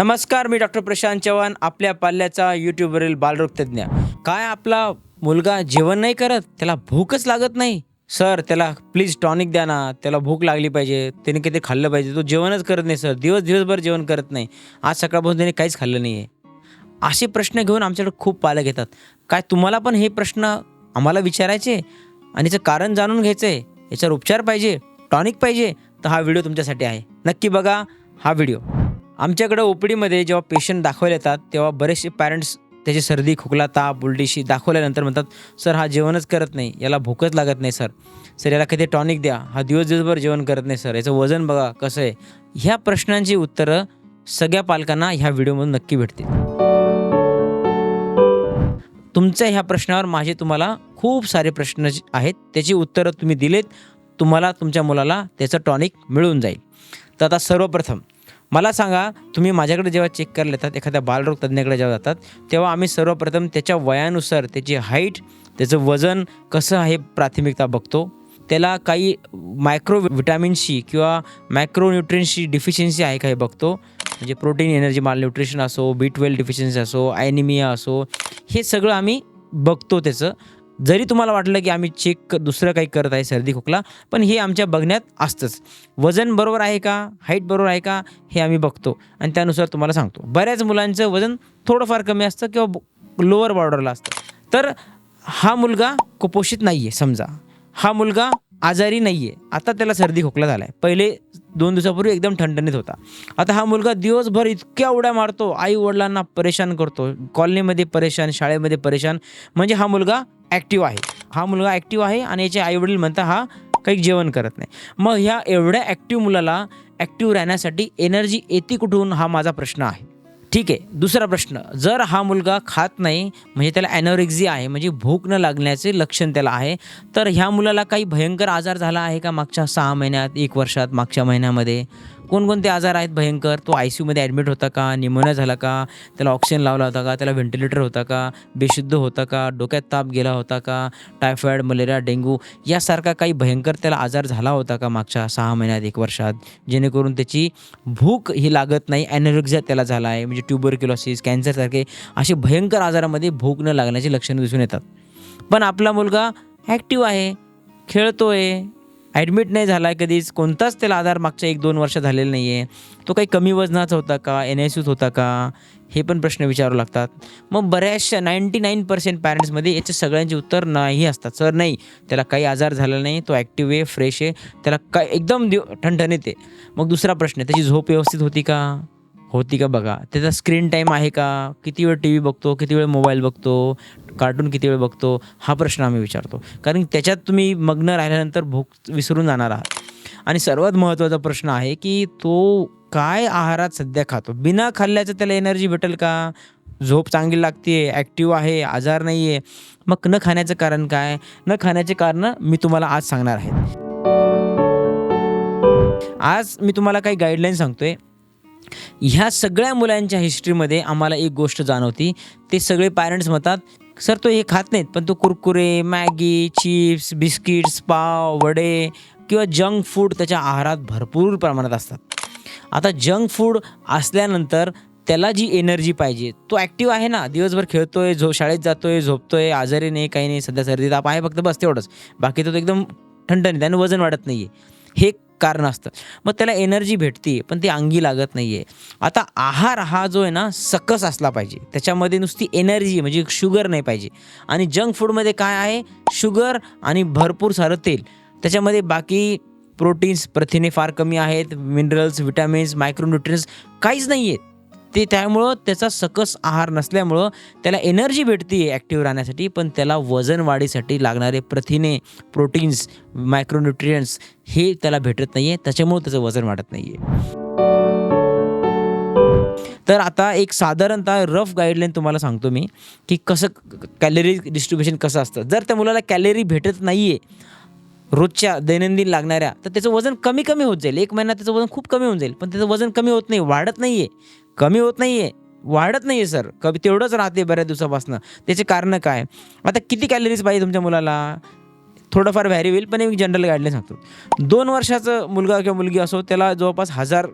नमस्कार, मी डॉक्टर प्रशांत चव्हाण, आपल्या पाल्याचा यूट्यूबवरील बालरोगतज्ञ. काय आपला मुलगा जेवण नाही करत, त्याला भूकच लागत नाही. सर, त्याला प्लीज टॉनिक द्या ना, त्याला भूक लागली पाहिजे, त्याने किती खाल्लं पाहिजे, तो जेवणच करत नाही सर, दिवसभर जेवण करत नाही, आज सकाळपासून त्याने काहीच खाल्लं नाही आहे. असे प्रश्न घेऊन आमच्याकडे खूप पालक येतात. काय तुम्हाला पण हे प्रश्न आम्हाला विचारायचे आणि याचं कारण जाणून घ्यायचं आहे, याच्यावर उपचार पाहिजे, टॉनिक पाहिजे, तर हा व्हिडिओ तुमच्यासाठी आहे. नक्की बघा हा व्हिडिओ. आमच्याकडं ओपीडीमध्ये जेव्हा पेशंट दाखवायला येतात तेव्हा बरेचसे पॅरेंट्स त्याची सर्दी, खोकला, ताप, उलटीशी दाखवल्यानंतर म्हणतात, सर हा जेवणच करत नाही, याला भूकच लागत नाही सर, सर याला किती टॉनिक द्या, हा दिवसभर जेवण करत नाही सर, याचं वजन बघा कसं आहे. ह्या प्रश्नांची उत्तरं सगळ्या पालकांना ह्या व्हिडिओमधून नक्की भेटतील. तुमच्या ह्या प्रश्नावर माझे तुम्हाला खूप सारे प्रश्न आहेत, त्याची उत्तरं तुम्ही दिलेत, तुम्हाला तुमच्या मुलाला त्याचं टॉनिक मिळून जाईल. तर आता सर्वप्रथम मला सांगा, तुम्ही माझ्याकडे जेव्हा चेक करायला येतात, एखाद्या बालरोग तज्ञाकडे जेव्हा जातात, तेव्हा आम्ही सर्वप्रथम त्याच्या वयानुसार त्याची हाईट, त्याचं वजन कसं आहे प्राथमिकता बघतो. त्याला काही मायक्रो विटॅमिन्सची किंवा मायक्रोन्यूट्रियन्सची डिफिशियन्सी आहे का हे बघतो. म्हणजे प्रोटीन, एनर्जी, मालन्यूट्रिशन असो, B12 डिफिशियन्सी असो, ॲनिमिया असो, हे सगळं आम्ही बघतो त्याचं. जरी तुम्हाला वाटलं की आम्ही चेक दुसरं काही करत आहे, सर्दी खोकला, पण हे आमच्या बघण्यात असतंच. वजन बरोबर आहे का, हाईट बरोबर आहे का, हे आम्ही बघतो आणि त्यानुसार तुम्हाला सांगतो. बऱ्याच मुलांचं वजन थोडंफार कमी असतं किंवा लोअर बॉर्डरला असतं. तर हा मुलगा कुपोषित नाही आहे समजा, हा मुलगा आजारी नाही आहे, आता त्याला सर्दी खोकला झाला आहे. पहिले 2 दिवसापूर्वी एकदम ठणठणीत होता. आता हा मुलगा दिवसभर इतक्या उड्या मारतो, आई वडिलांना परेशान करतो, कॉलनीमध्ये परेशान, शाळेमध्ये परेशान. म्हणजे हा मुलगा ॲक्टिव्ह आहे, हा मुलगा ॲक्टिव्ह आहे आणि याचे आईवडील म्हणतात हा काही जेवण करत नाही. मग ह्या एवढ्या ॲक्टिव्ह मुलाला ॲक्टिव्ह राहण्यासाठी एनर्जी येते कुठून, हा माझा प्रश्न आहे. ठीक आहे. दुसरा प्रश्न, जर हा मुलगा खात नाही, म्हणजे त्याला ॲनोरेक्झिया आहे, म्हणजे भूक न लागण्याचे लक्षण त्याला आहे, तर ह्या मुलाला काही भयंकर आजार झाला आहे का मागच्या 6 महिन्यात, 1 वर्षात, मागच्या महिन्यामध्ये? कोणकोणते आजार आहेत भयंकर? तो ICUमध्ये ॲडमिट होता का, निमोनिया झाला का, त्याला ऑक्सिजन लावला होता का, त्याला व्हेंटिलेटर होता का, बेशुद्ध होता का, डोक्यात ताप गेला होता का, टायफॉईड, मलेरिया, डेंग्यू यासारखा काही भयंकर त्याला आजार झाला होता का मागच्या 6 महिन्यात, 1 वर्षात, जेणेकरून त्याची भूक ही लागत नाही, ॲनोरेक्झिया त्याला झाला आहे. म्हणजे ट्युबरक्युलोसिस, कॅन्सरसारखे असे भयंकर आजारामध्ये भूक न लागण्याची लक्षणं दिसून येतात. पण आपला मुलगा ॲक्टिव्ह आहे, खेळतोय, ॲडमिट नाही झाला आहे कधीच, कोणताच त्याला आजार मागच्या 1-2 वर्ष झालेला नाही आहे. तो काही कमी वजनाचा होता का, NICUत होता का, हे पण प्रश्न विचारावे लागतात. मग बऱ्याचशा 99% पॅरेंट्समध्ये याचे सगळ्यांचे उत्तर नाही असतात. सर नाही, त्याला काही आजार झाला नाही, तो ॲक्टिव्ह आहे, फ्रेश आहे, त्याला काय एकदम ठणठणीत आहे. मग दुसरा प्रश्न, त्याची झोप व्यवस्थित होती का बघा. त्याचा स्क्रीन टाईम आहे का, किती वेळ TV बघतो, किती वेळ मोबाईल बघतो, कार्टून किती वेळ बघतो, हा प्रश्न आम्ही विचारतो. कारण त्याच्यात तुम्ही मग्न राहिल्यानंतर भूक विसरून जाणार आहात. आणि सर्वात महत्त्वाचा प्रश्न आहे की तो काय आहारात सध्या खातो. बिना खाल्ल्याचं त्याला एनर्जी भेटेल का, झोप चांगली लागते, ॲक्टिव्ह आहे, आजार नाही आहे. मग न खाण्याचं कारण काय, न खाण्याचे कारणं मी तुम्हाला आज सांगणार आहे. आज मी तुम्हाला काही गाईडलाईन सांगतोय. ह्या सगळ्या मुलांच्या हिस्ट्रीमध्ये आम्हाला एक गोष्ट जाणवती, ते सगळे पॅरेंट्स म्हणतात, सर तो हे खात नाहीत, पण तो कुरकुरे, मॅगी, चिप्स, बिस्किट्स, पाव, वडे किंवा जंक फूड त्याच्या आहारात भरपूर प्रमाणात असतात. आता जंक फूड असल्यानंतर त्याला जी एनर्जी पाहिजे, तो ॲक्टिव्ह आहे ना, दिवसभर खेळतोय, शाळेत जातोय, झोपतोय, आजारी नाही, काही नाही, सध्या सर्दी ताप आहे फक्त, बस तेवढंच. बाकी तो एकदम ठणठणीत आणि वजन वाढत नाही आहे, हे कारण असतं. मग त्याला एनर्जी भेटते, पण ती अंगी लागत नाही आहे. आता आहार हा जो आहे ना, सकस असला पाहिजे, त्याच्यामध्ये नुसती एनर्जी म्हणजे शुगर नाही पाहिजे. आणि जंक फूडमध्ये काय आहे, शुगर आणि भरपूर सारं तेल, त्याच्यामध्ये बाकी प्रोटीन्स, प्रथिने फार कमी आहेत, मिनरल्स, विटॅमिन्स, मायक्रोन्यूट्रियन्स काहीच नाही आहेत. त्यामुळं त्याचा सकस आहार नसल्यामुळं त्याला एनर्जी भेटते ॲक्टिव्ह राहण्यासाठी, पण त्याला वजन वाढीसाठी लागणारे प्रथिने, प्रोटीन्स, मायक्रोन्यूट्रियंट्स हे त्याला भेटत नाही आहे, त्याच्यामुळं त्याचं वजन वाढत नाही आहे. तर आता एक साधारणतः रफ गाईडलाईन तुम्हाला सांगतो मी, की कसं कॅलरी डिस्ट्रिब्युशन कसं असतं. जर त्या मुलाला कॅलरी भेटत नाही आहे रोजच्या दैनंदिन लागणाऱ्या, तर त्याचं वजन कमी होत जाईल. 1 महिन्यात त्याचं वजन खूप कमी होऊन जाईल, पण त्याचं वजन कमी होत नाही, वाढत नाही आहे. कमी होत नाही आहे, वाढत नाही आहे सर, तेवढंच राहते बऱ्याच दिवसापासून. त्याचे कारणं काय? आता किती कॅलरीज पाहिजे तुमच्या मुलाला, थोडंफार व्हॅरी होईल, पण एक जनरल गाईडलाईन सांगतो. 2 वर्षाचं मुलगा किंवा मुलगी असो, त्याला जवळपास 1000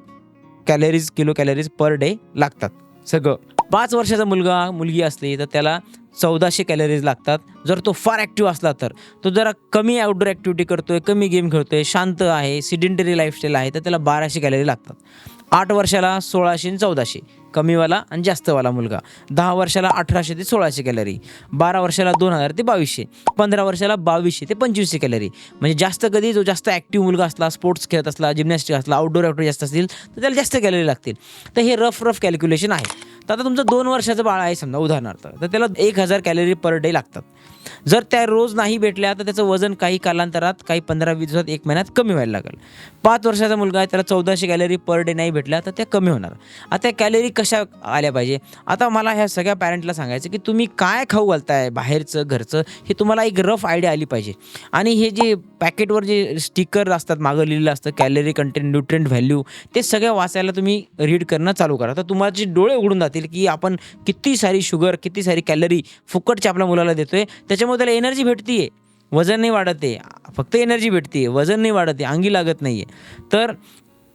किलो कॅलरीज पर डे लागतात सगळं. 5 वर्षाचा मुलगी असली तर त्याला 1400 कॅलरीज लागतात. जर तो फार ॲक्टिव्ह असला तर, तो जरा कमी आउटडोर ॲक्टिव्हिटी करतोय, कमी गेम खेळतोय, शांत आहे, सिडेंटरी लाईफस्टाईल आहे, तर त्याला 1200 कॅलरी लागतात. 8 वर्षाला 1600 आणि 1400 कमीवाला आणि जास्तवाला मुलगा. 10 वर्षाला 1800 ते 1600 कॅलरी, 12 वर्षाला 2000 ते 2200, 15 वर्षाला 2200 ते 2500 कॅलरी. म्हणजे जास्त कधी जो जास्त ॲक्टिव्ह मुलगा असला, स्पोर्ट्स खेळत असला, जिमनॅस्टिक असला, आउटडोर ॲक्टिव्हिटी जास्त असतील तर त्याला जास्त कॅलरी लागतील. तर हे रफ कॅल्क्युलेशन आहे. तर आता तुमचं 2 वर्षाचं बाळ आहे समजा उदाहरणार्थ, तर त्याला 1000 कॅलरी पर डे लागतात. जर त्या रोज नाही भेटल्या तर त्याचं वजन काही कालांतरात, काही 15-20 दिवसात, 1 महिन्यात कमी व्हायला लागेल. 5 वर्षाचा मुलगा आहे, त्याला 1400 कॅलरी पर डे नाही भेटल्या तर त्या कमी होणार. आता कॅलरी कशा आल्या पाहिजे? आता मला ह्या सगळ्या पॅरेंटला सांगायचं की तुम्ही काय खाऊ घालताय, बाहेरचं घरचं, हे तुम्हाला एक रफ आयडिया आली पाहिजे. आणि हे जे पॅकेटवर जे स्टिकर असतात मागं लिहिलेलं असतं कॅलरी कंटेंट, न्यूट्रिएंट व्हॅल्यू, ते सगळं वाचायला तुम्ही रीड करणं चालू करा. तर तुमचे डोळे उघडून जातील की आपण किती सारी शुगर, किती सारी कॅलरी फुकटच्या आपल्या मुलाला देतोय. त्याच्यामुळे त्याला एनर्जी भेटते, वजन नाही वाढत आहे, फक्त एनर्जी भेटते, वजन नाही वाढत आहे, अंगी लागत नाही आहे. तर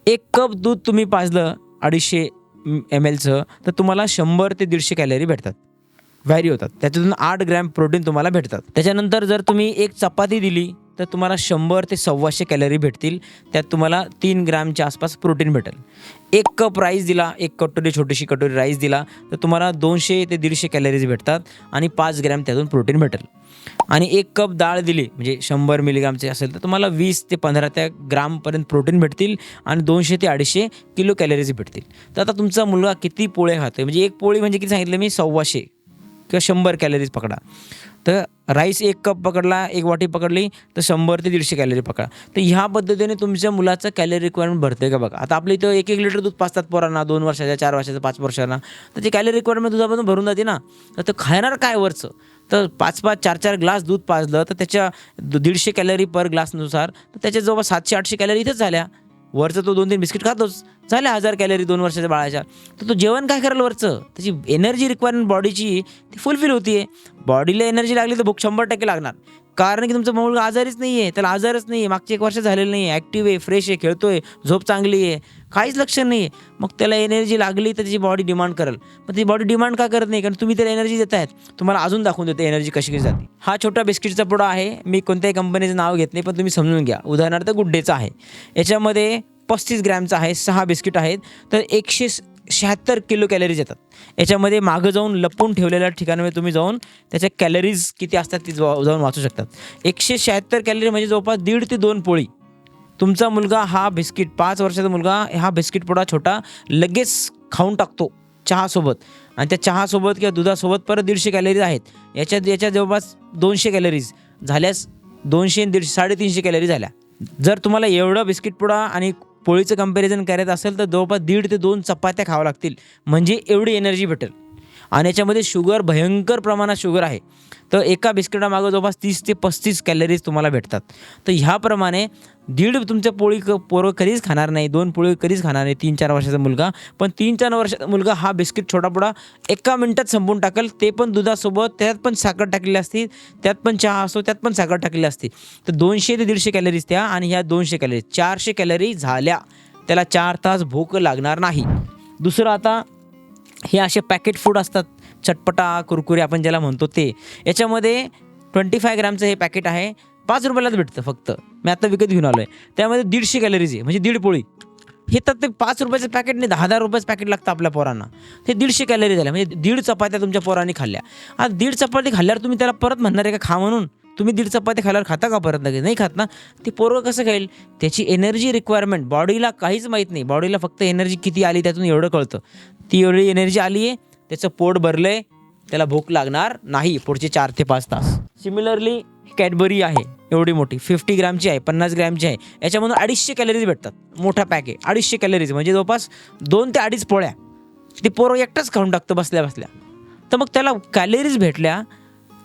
1 कप दूध तुम्ही पाजलं 250 mlचं तर तुम्हाला 100 ते 150 कॅलरी भेटतात, व्हॅरी होतात. त्याच्यातून 8 ग्रॅम प्रोटीन तुम्हाला भेटतात. त्याच्यानंतर जर तुम्ही 1 चपाती दिली तर तुम्हाला 100 ते 125 कॅलरी भेटतील. त्यात तुम्हाला 3 ग्रॅमच्या आसपास प्रोटीन भेटेल. 1 कप राईस दिला, 1 कटोरी, छोटीशी कटोरी राईस दिला तर तुम्हाला 200 ते 150 कॅलरीज भेटतात आणि 5 ग्रॅम त्यातून प्रोटीन भेटेल. आणि 1 कप डाळ दिली म्हणजे 100 मिलीग्रामचे असेल तर तुम्हाला 20 ते 15 त्या ग्रामपर्यंत प्रोटीन भेटतील आणि 200 ते 250 किलो कॅलरीज भेटतील. तर आता तुमचा मुलगा किती पोळे खातोय, म्हणजे 1 पोळी म्हणजे किती सांगितलं मी, 125 किंवा 100 कॅलरीज पकडा. तर राईस 1 कप पकडला, 1 वाटी पकडली तर 100 ते 150 कॅलरी पकडा. तर ह्या पद्धतीने तुमच्या मुलाचं कॅलरी रिक्वायरमेंट भरते का बघा. आता आपल्या इथं 1-1 लिटर दूध पाजतात पोरांना, 2 वर्षाच्या, 4 वर्षाच्या, 5 वर्षांना, तर ते कॅलरी रिक्वायरमेंट दुधापासून भरून जाते ना. तर ते खाणार काय वरचं? तर 5-5, 4-4 ग्लास दूध पाजलं तर त्याच्या 150 कॅलरी पर ग्लासनुसार तर त्याच्या जवळ 700-800 कॅलरी इथंच झाल्या. वरचं तो 2-3 बिस्किट खातोच, झाल्या 1000 कॅलरी 2 वर्षाच्या बाळाच्या. तर तो जेवण काय करेल वरचं? त्याची एनर्जी रिक्वायरमेंट बॉडीची ती फुलफिल होती आहे. बॉडीला एनर्जी लागली तर भूक 100% लागणार. कारण की तुमचा मुलगा आजारीच नाही आहे, त्याला आजारच नाही आहे, मागचे 1 वर्ष झालेलं नाही आहे, ॲक्टिव्ह आहे, फ्रेश आहे, खेळतोय, झोप चांगली आहे, काहीच लक्षण नाही आहे. मग त्याला एनर्जी लागली तर त्याची बॉडी डिमांड करेल. मग ती बॉडी डिमांड का करत नाही? कारण तुम्ही त्याला एनर्जी देत आहेत. तुम्हाला अजून दाखवून देते एनर्जी कशी जाते. हा छोटा बिस्किटचा पुडा आहे, मी कोणत्याही कंपनीचं नाव घेत नाही, पण तुम्ही समजून घ्या. उदाहरणार्थ गुड डेचा आहे, याच्यामध्ये 35 ग्रॅमचा आहे, 6 बिस्किट आहेत, तर 176 किलो कॅलरीज येतात. याच्यामध्ये मागं जाऊन लपून ठेवलेल्या ठिकाणावर तुम्ही जाऊन त्याच्या कॅलरीज किती असतात ती जाऊन वाचू शकतात. 176 कॅलरी म्हणजे जवळपास 1.5 ते 2 पोळी. तुमचा मुलगा हा बिस्किट, 5 वर्षाचा मुलगा हा बिस्किट पुडा छोटा लगेच खाऊन टाकतो चहासोबत, आणि त्या चहासोबत किंवा दुधासोबत परत 150 कॅलरीज आहेत. याच्या जवळपास 200 कॅलरीज झाल्यास 200 आणि 350 कॅलरी झाल्या. जर तुम्हाला एवढं बिस्किट पुडा आणि पोळीचं कंपॅरिझन करायचं असेल तर जवळपास 1.5 ते 2 चपात्या खाव्या लागतील, म्हणजे एवढी एनर्जी भेटेल. आणि याच्यामध्ये शुगर, भयंकर प्रमाणात शुगर आहे. तर एका बिस्किटामागं जवळपास 30 ते 35 कॅलरीज तुम्हाला भेटतात. तर ह्याप्रमाणे 1.5 तुमच्या पोळी पोरं कधीच खाणार नाही, 2 पोळी कधीच खाणार नाही 3-4 वर्षाचा मुलगा. पण 3-4 वर्षाचा मुलगा हा बिस्किट छोटा पुडा 1 मिनिटात संपवून टाकेल, ते पण दुधासोबत. त्यात पण साखर टाकलेली असते, त्यात पण चहा असतो, त्यात पण साखर टाकलेली असते. तर 200 ते 150 कॅलरीज त्या, आणि ह्या 200 कॅलरीज 400 कॅलरी झाल्या. त्याला 4 तास भूक लागणार नाही. दुसरं, आता हे असे पॅकेट फूड असतात, चटपटा कुरकुरे आपण ज्याला म्हणतो ते. याच्यामध्ये 25 ग्रॅमचं हे पॅकेट आहे, 5 रुपयालाच भेटतं फक्त. मी आता विकत घेऊन आलो आहे. त्यामध्ये 150 कॅलरीज आहे, म्हणजे 1.5 पोळी. हे तर ते 5 रुपयाचं पॅकेट नाही, 10-10 रुपयाचं पॅकेट लागतं आपल्या पोरांना. ते 150 कॅलरी झाल्या, म्हणजे 1.5 चपात्या तुमच्या पोरांनी खाल्ल्या. आता 1.5 चपाती खाल्ल्यावर तुम्ही त्याला परत म्हणणार आहे का खा म्हणून? तुम्ही 1.5 चपाती खाल्ल्यावर खाता का परत? लगेच नाही खात ना. ते पोरं कसं खाईल? त्याची एनर्जी रिक्वायरमेंट बॉडीला काहीच माहीत नाही. बॉडीला फक्त एनर्जी किती आली त्यातून एवढं कळतं. ती एवढी एनर्जी आली आहे, त्याचं पोट भरलं आहे, त्याला भूक लागणार नाही पुढचे 4 ते 5 तास. सिमिलरली कॅडबरी आहे एवढी मोठी, 50 ग्रॅमची आहे, 50 ग्रॅमची आहे. याच्यामधून 250 कॅलरीज भेटतात. मोठा पॅक आहे, 250 कॅलरीज म्हणजे जवळपास 2 ते 2.5 पोळ्या. ते पोरं एकटाच खाऊन टाकतं बसल्या बसल्या. तर मग त्याला कॅलरीज भेटल्या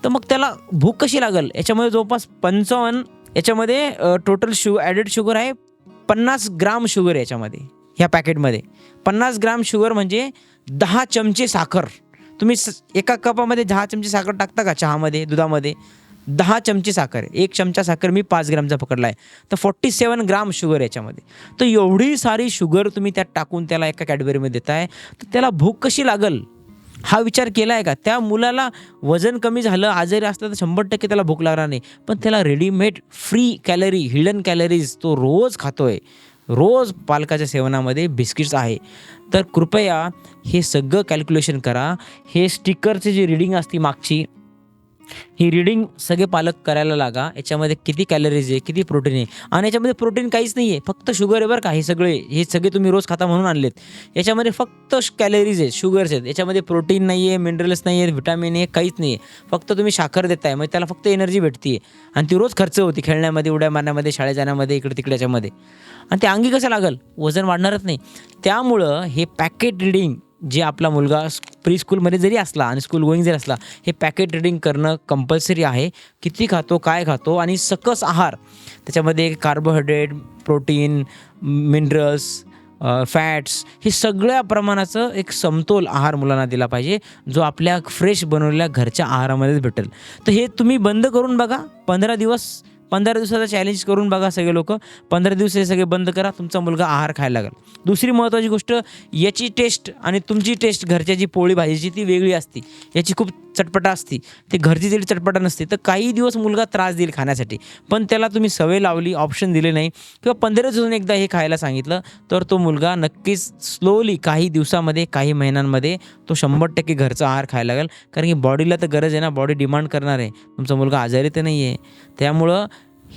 तर मग त्याला भूक कशी लागेल? याच्यामध्ये जवळपास 55, याच्यामध्ये टोटल ॲडेड शुगर आहे 50 ग्राम शुगर आहे याच्यामध्ये. ह्या पॅकेटमध्ये 50 ग्राम शुगर म्हणजे 10 चमचे साखर. तुम्ही एका कपामध्ये 10 चमचे साखर टाकता का चहामध्ये, दुधामध्ये? 10 चमचे साखर आहे, 1 चमचा साखर मी 5 ग्रामचा पकडला आहे, तर 47 ग्राम शुगर याच्यामध्ये. तर एवढी सारी शुगर तुम्ही त्यात टाकून त्याला एका कॅडबरीमध्ये देताय, तर त्याला भूक कशी लागल हा विचार केला आहे का? त्या मुलाला वजन कमी झालं, आजारी असलं तर 100% त्याला भूक लागणार नाही, पण त्याला readymade free calorie, hidden calories तो रोज खातोय. रोज पालकाच्या सेवनामध्ये बिस्किट्स आहे. तर कृपया हे सगळं कॅल्क्युलेशन करा. हे स्टिकरची जी रीडिंग असते मागची, ही रीडिंग सगळे पालक करायला लागा. याच्यामध्ये किती कॅलरीज आहे, किती प्रोटीन आहे, आणि याच्यामध्ये प्रोटीन काहीच नाही आहे, फक्त शुगर आहे बरं का. हे सगळे तुम्ही रोज खाता म्हणून आणलेत. याच्यामध्ये फक्त कॅलरीज आहेत, शुगर्स आहेत. याच्यामध्ये प्रोटीन नाही आहे, मिनरल्स नाही आहेत, व्हिटॅमिन आहे, काहीच नाही आहे. फक्त तुम्ही साखर देताय, मग त्याला फक्त एनर्जी भेटते आणि ती रोज खर्च होती खेळण्यामध्ये, उड्या मारण्यामध्ये, शाळेत जाण्यामध्ये, इकडे तिकडे याच्यामध्ये. आणि ते अंगी कसं लागल, वजन वाढणारच नाही. त्यामुळं हे पॅकेट रीडिंग जे आपला मुलगा प्री स्कूलमध्ये जरी असला आणि स्कूल गोईंग जरी असला, हे पॅकेट रीडिंग करणं कंपल्सरी आहे. किती खातो, काय खातो, आणि सकस आहार, त्याच्यामध्ये कार्बोहायड्रेट, प्रोटीन, मिनरल्स, फॅट्स, हे सगळ्या प्रमाणाचं एक समतोल आहार मुलांना दिला पाहिजे, जो आपल्या फ्रेश बनवलेल्या घरच्या आहारामध्येच भेटेल. तर हे तुम्ही बंद करून बघा. 15 दिवसाचा चॅलेंज करून बघा सगळे लोक. 15 दिवस हे सगळे बंद करा, तुमचा मुलगा आहार खायला लागेल. दुसरी महत्त्वाची गोष्ट, याची टेस्ट आणि तुमची टेस्ट घरच्याची पोळी भाजीची ती वेगळी असते. याची खूप चटपटा असते, ते घरची जरी चटपटा नसते तर काही दिवस मुलगा त्रास देईल खाण्यासाठी. पण त्याला तुम्ही सवय लावली, ऑप्शन दिले नाही, किंवा 15 दिवसातून एकदा हे खायला सांगितलं, तर तो मुलगा नक्कीच स्लोली काही दिवसामध्ये, काही महिन्यांमध्ये तो 100% घरचा आहार खायला लागेल. कारण की बॉडीला तर गरज आहे ना, बॉडी डिमांड करणार आहे. तुमचा मुलगा आजारी तर नाही आहे. त्यामुळं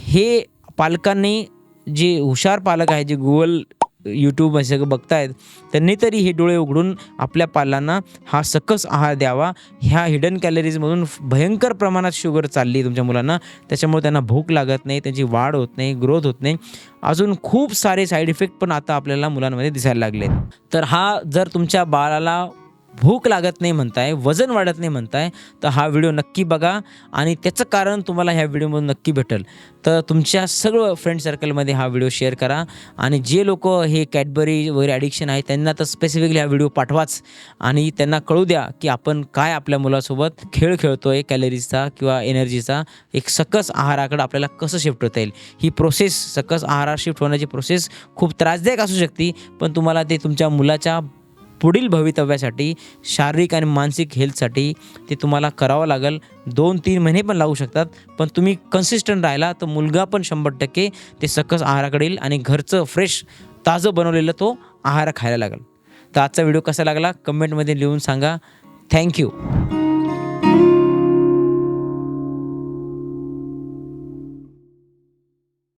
हे पालकांनी, जे हुशार पालक आहे, जे गुगल, यूट्यूब हे सगळं बघतायत, त्यांनी तरी हे डोळे उघडून आपल्या पालांना हा सकस आहार द्यावा. ह्या हिडन कॅलरीजमधून भयंकर प्रमाणात शुगर चालली तुमच्या मुलांना, त्याच्यामुळे त्यांना भूक लागत नाही, त्यांची वाढ होत नाही, ग्रोथ होत नाही. अजून खूप सारे साईड इफेक्ट पण आता आपल्याला मुलांमध्ये दिसायला लागले. तर हा, जर तुमच्या बाळाला भूक लागत नाही म्हणताय, वजन वाढत नाही म्हणताय, तर हा व्हिडिओ नक्की बघा, आणि त्याचं कारण तुम्हाला ह्या व्हिडिओमधून नक्की भेटेल. तर तुमच्या सगळं फ्रेंड सर्कलमध्ये हा व्हिडिओ शेअर करा, आणि जे लोक हे कॅडबरी वगैरे ॲडिक्शन आहे त्यांना तर स्पेसिफिकली हा व्हिडिओ पाठवाच, आणि त्यांना कळू द्या की आपण काय आपल्या मुलासोबत खेळ खेळतोय, कॅलरीजचा किंवा एनर्जीचा. एक सकस आहाराकडे आपल्याला कसं शिफ्ट होता येईल. ही प्रोसेस, सकस आहारात शिफ्ट होण्याची प्रोसेस खूप त्रासदायक असू शकते, पण तुम्हाला ते तुमच्या मुलाच्या पुढील भवितव्यासाठी, शारीरिक आणि मानसिक हेल्थसाठी ते तुम्हाला करावं लागेल. 2-3 महिने पण लागू शकतात, पण तुम्ही कन्सिस्टंट राहिला तर मुलगा पण 100% ते सकस आहाराकडे येईल, आणि घरचं फ्रेश ताजं बनवलेलं तो आहार खायला लागेल. तर आजचा व्हिडिओ कसा लागला कमेंटमध्ये लिहून सांगा. थँक्यू.